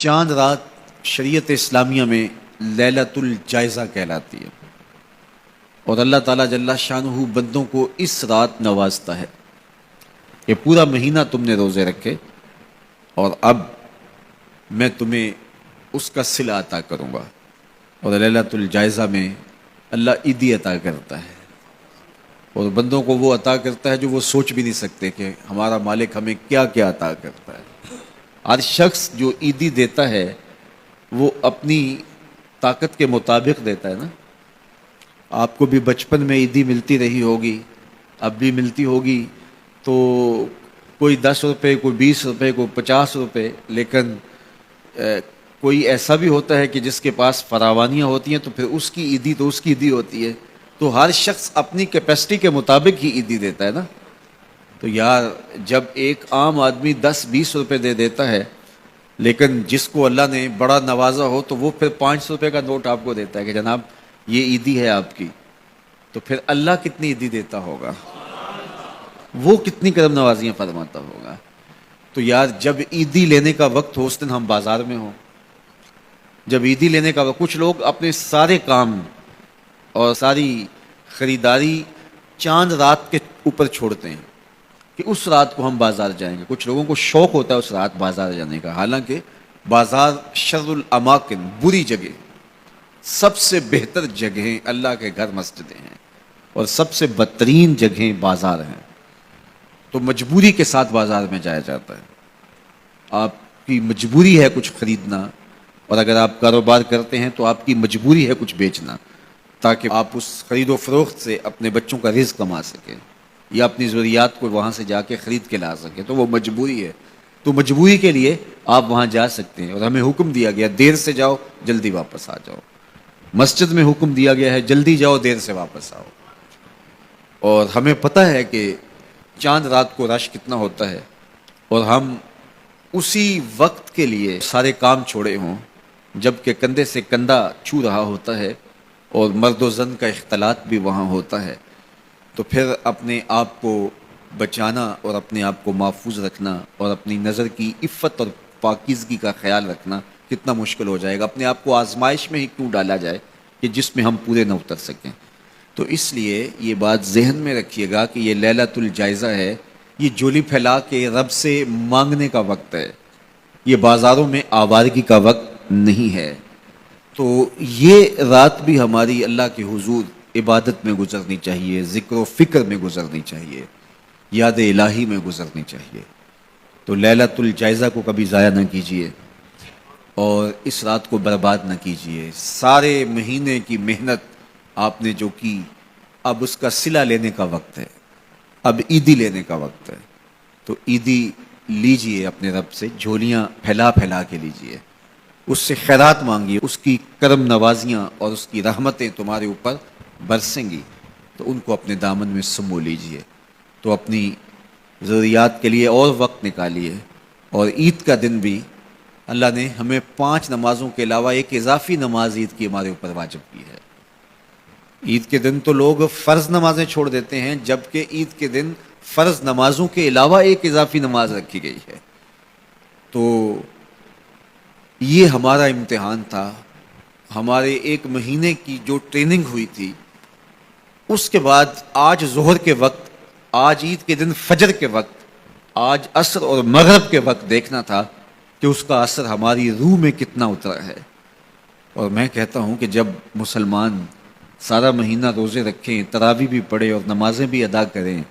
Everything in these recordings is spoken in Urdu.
چاند رات شریعت اسلامیہ میں لیلۃ الجائزہ کہلاتی ہے، اور اللہ تعالیٰ جل شانہ بندوں کو اس رات نوازتا ہے۔ یہ پورا مہینہ تم نے روزے رکھے اور اب میں تمہیں اس کا صلہ عطا کروں گا، اور لیلۃ الجائزہ میں اللہ عیدی عطا کرتا ہے، اور بندوں کو وہ عطا کرتا ہے جو وہ سوچ بھی نہیں سکتے کہ ہمارا مالک ہمیں کیا کیا عطا کرتا ہے۔ ہر شخص جو عیدی دیتا ہے وہ اپنی طاقت کے مطابق دیتا ہے نا۔ آپ کو بھی بچپن میں عیدی ملتی رہی ہوگی، اب بھی ملتی ہوگی، تو کوئی 10 روپے، کوئی 20 روپے، کوئی 50 روپے، لیکن کوئی ایسا بھی ہوتا ہے کہ جس کے پاس فراوانیاں ہوتی ہیں تو پھر اس کی عیدی تو اس کی عیدی ہوتی ہے۔ تو ہر شخص اپنی کیپیسٹی کے مطابق ہی عیدی دیتا ہے نا۔ تو یار جب ایک عام آدمی 10-20 روپے دے دیتا ہے، لیکن جس کو اللہ نے بڑا نوازا ہو تو وہ پھر 500 روپے کا نوٹ آپ کو دیتا ہے کہ جناب یہ عیدی ہے آپ کی، تو پھر اللہ کتنی عیدی دیتا ہوگا، وہ کتنی کرم نوازیاں فرماتا ہوگا۔ تو یار جب عیدی لینے کا وقت ہو اس دن ہم بازار میں ہوں، جب عیدی لینے کا وقت، کچھ لوگ اپنے سارے کام اور ساری خریداری چاند رات کے اوپر چھوڑتے ہیں کہ اس رات کو ہم بازار جائیں گے۔ کچھ لوگوں کو شوق ہوتا ہے اس رات بازار جانے کا، حالانکہ بازار شر الاماکن، بری جگہ، سب سے بہتر جگہیں اللہ کے گھر مسجدیں ہیں، اور سب سے بدترین جگہیں بازار ہیں۔ تو مجبوری کے ساتھ بازار میں جایا جاتا ہے، آپ کی مجبوری ہے کچھ خریدنا، اور اگر آپ کاروبار کرتے ہیں تو آپ کی مجبوری ہے کچھ بیچنا، تاکہ آپ اس خرید و فروخت سے اپنے بچوں کا رزق کما سکیں یا اپنی ضروریات کو وہاں سے جا کے خرید کے لا سکیں، تو وہ مجبوری ہے۔ تو مجبوری کے لیے آپ وہاں جا سکتے ہیں، اور ہمیں حکم دیا گیا دیر سے جاؤ جلدی واپس آ جاؤ۔ مسجد میں حکم دیا گیا ہے جلدی جاؤ دیر سے واپس آؤ، اور ہمیں پتہ ہے کہ چاند رات کو رش کتنا ہوتا ہے، اور ہم اسی وقت کے لیے سارے کام چھوڑے ہوں جب کہ کندھے سے کندھا چھو رہا ہوتا ہے، اور مرد و زن کا اختلاط بھی وہاں ہوتا ہے، تو پھر اپنے آپ کو بچانا اور اپنے آپ کو محفوظ رکھنا اور اپنی نظر کی عفت اور پاکیزگی کا خیال رکھنا کتنا مشکل ہو جائے گا۔ اپنے آپ کو آزمائش میں ہی کیوں ڈالا جائے کہ جس میں ہم پورے نہ اتر سکیں۔ تو اس لیے یہ بات ذہن میں رکھیے گا کہ یہ لیلۃ الجائزہ ہے، یہ جولی پھیلا کے رب سے مانگنے کا وقت ہے، یہ بازاروں میں آوارگی کا وقت نہیں ہے۔ تو یہ رات بھی ہماری اللہ کے حضور عبادت میں گزرنی چاہیے، ذکر و فکر میں گزرنی چاہیے، یاد الہی میں گزرنی چاہیے۔ تو لیلۃ الجائزہ کو کبھی ضائع نہ کیجیے، اور اس رات کو برباد نہ کیجیے۔ سارے مہینے کی محنت آپ نے جو کی، اب اس کا صلہ لینے کا وقت ہے، اب عیدی لینے کا وقت ہے۔ تو عیدی لیجیے اپنے رب سے، جھولیاں پھیلا پھیلا کے لیجیے، اس سے خیرات مانگیے، اس کی کرم نوازیاں اور اس کی رحمتیں تمہارے اوپر برسیں گی، تو ان کو اپنے دامن میں سمو لیجیے۔ تو اپنی ضروریات کے لیے اور وقت نکالیے، اور عید کا دن بھی اللہ نے ہمیں 5 نمازوں کے علاوہ ایک اضافی نماز عید کی ہمارے اوپر واجب کی ہے۔ عید کے دن تو لوگ فرض نمازیں چھوڑ دیتے ہیں، جبکہ عید کے دن فرض نمازوں کے علاوہ ایک اضافی نماز رکھی گئی ہے۔ تو یہ ہمارا امتحان تھا، ہمارے ایک مہینے کی جو ٹریننگ ہوئی تھی، اس کے بعد آج ظہر کے وقت، آج عید کے دن فجر کے وقت، آج عصر اور مغرب کے وقت دیکھنا تھا کہ اس کا اثر ہماری روح میں کتنا اترا ہے۔ اور میں کہتا ہوں کہ جب مسلمان سارا مہینہ روزے رکھیں، تراویح بھی پڑھیں اور نمازیں بھی ادا کریں،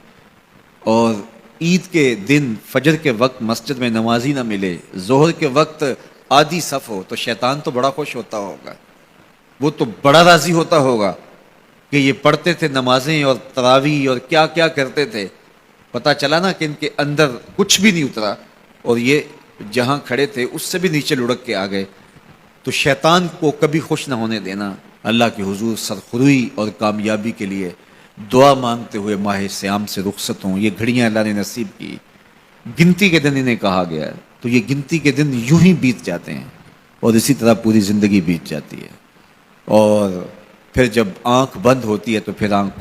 اور عید کے دن فجر کے وقت مسجد میں نمازی نہ ملے، ظہر کے وقت آدھی صف ہو، تو شیطان تو بڑا خوش ہوتا ہوگا، وہ تو بڑا راضی ہوتا ہوگا کہ یہ پڑھتے تھے نمازیں اور تراویح اور کیا کیا کرتے تھے، پتہ چلا نا کہ ان کے اندر کچھ بھی نہیں اترا، اور یہ جہاں کھڑے تھے اس سے بھی نیچے لڑک کے آ گئے۔ تو شیطان کو کبھی خوش نہ ہونے دینا، اللہ کے حضور سرخروئی اور کامیابی کے لیے دعا مانگتے ہوئے ماہ سیام سے رخصت ہوں۔ یہ گھڑیاں اللہ نے نصیب کی، گنتی کے دن انہیں کہا گیا ہے، تو یہ گنتی کے دن یوں ہی بیت جاتے ہیں، اور اسی طرح پوری زندگی بیت جاتی ہے، اور پھر جب آنکھ بند ہوتی ہے تو پھر آنکھ